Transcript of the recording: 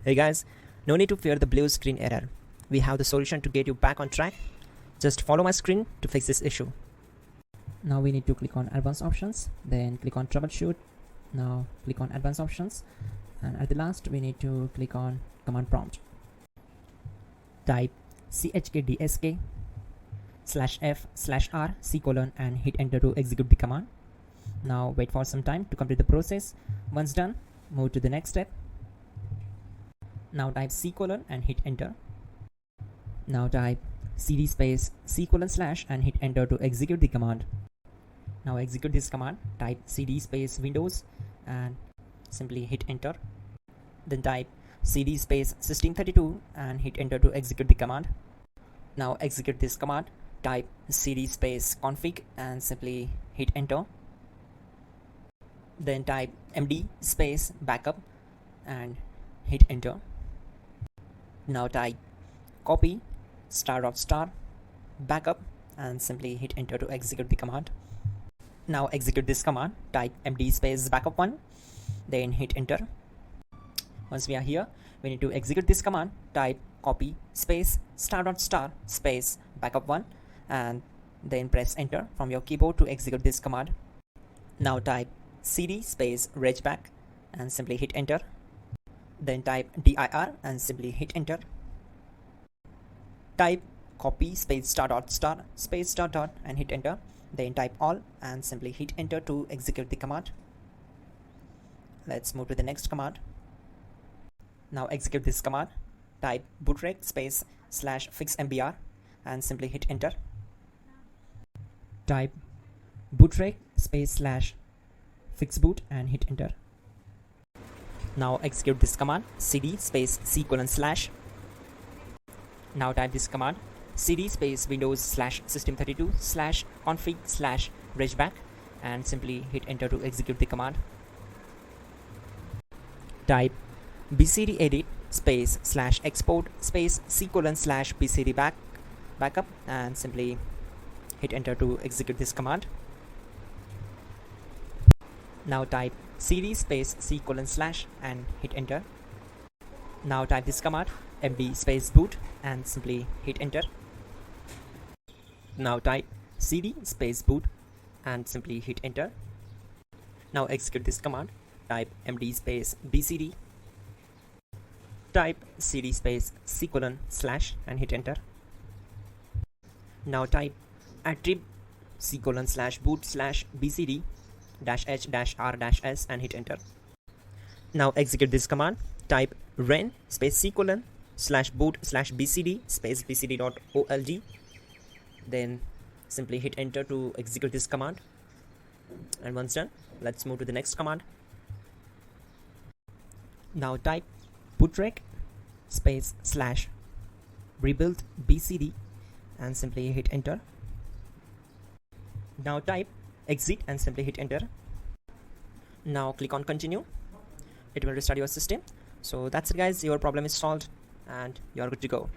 Hey guys, no need to fear the blue screen error. We have the solution to get you back on track. Just follow my screen to fix this issue. Now we need to click on advanced options, then click on troubleshoot. Now click on advanced options, and at the last we need to click on command prompt. Type chkdsk/f/r/c: and hit enter to execute the command. Now wait for some time to complete the process. Once done, move to the next step. Now type C: and hit enter. Now type cd space C:/ and hit enter to execute the command. Now execute this command. Type cd space Windows and simply hit enter. Then type cd space System32 and hit enter to execute the command. Now execute this command. Type cd space config and simply hit enter. Then type md space backup and hit enter. Now type copy ** backup and simply hit enter to execute the command. Now execute this command. Type md space backup1, then hit enter. Once we are here, we need to execute this command. Type copy space ** space backup1 and then press enter from your keyboard to execute this command. Now type cd space regback and simply hit enter. Then type dir and simply hit enter. Type copy space ** space .. and hit enter. Then type all and simply hit enter to execute the command. Let's move to the next command. Now execute this command. Type bootrec space /fixmbr and simply hit enter. Type bootrec space /fixboot and hit enter. Now execute this command. cd space C:/. Now type this command. cd space Windows /System32 /config /regback and simply hit enter to execute the command. Type bcd edit space /export space C:/ bcd backup and simply hit enter to execute this command. Now type cd space C:/ and hit enter. Now type this command md space boot and simply hit enter. Now type cd space boot and simply hit enter. Now execute this command. Type md space bcd. Type cd space C:/ and hit enter. Now type attrib C:/boot /bcd -h-r-s and hit enter. Now execute this command. Type ren space C:/boot /bcd space bcd.old. Then simply hit enter to execute this command. And once done, let's move to the next command. Now type bootrec space /rebuild bcd and simply hit enter. Now type exit and simply hit enter. Now click on continue. It will restart your system. So that's it guys, your problem is solved and you're good to go.